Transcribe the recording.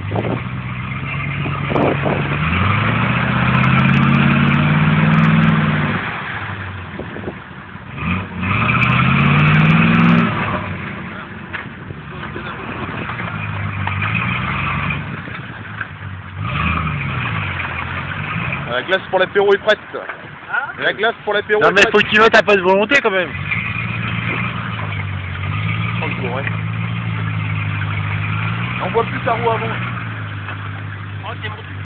La glace pour l'apéro est prête. Hein? La glace pour l'apéro est Non mais prête. faut que tu mettes un peu de volonté quand même. On voit plus ta roue avant. Oh, c'est bon.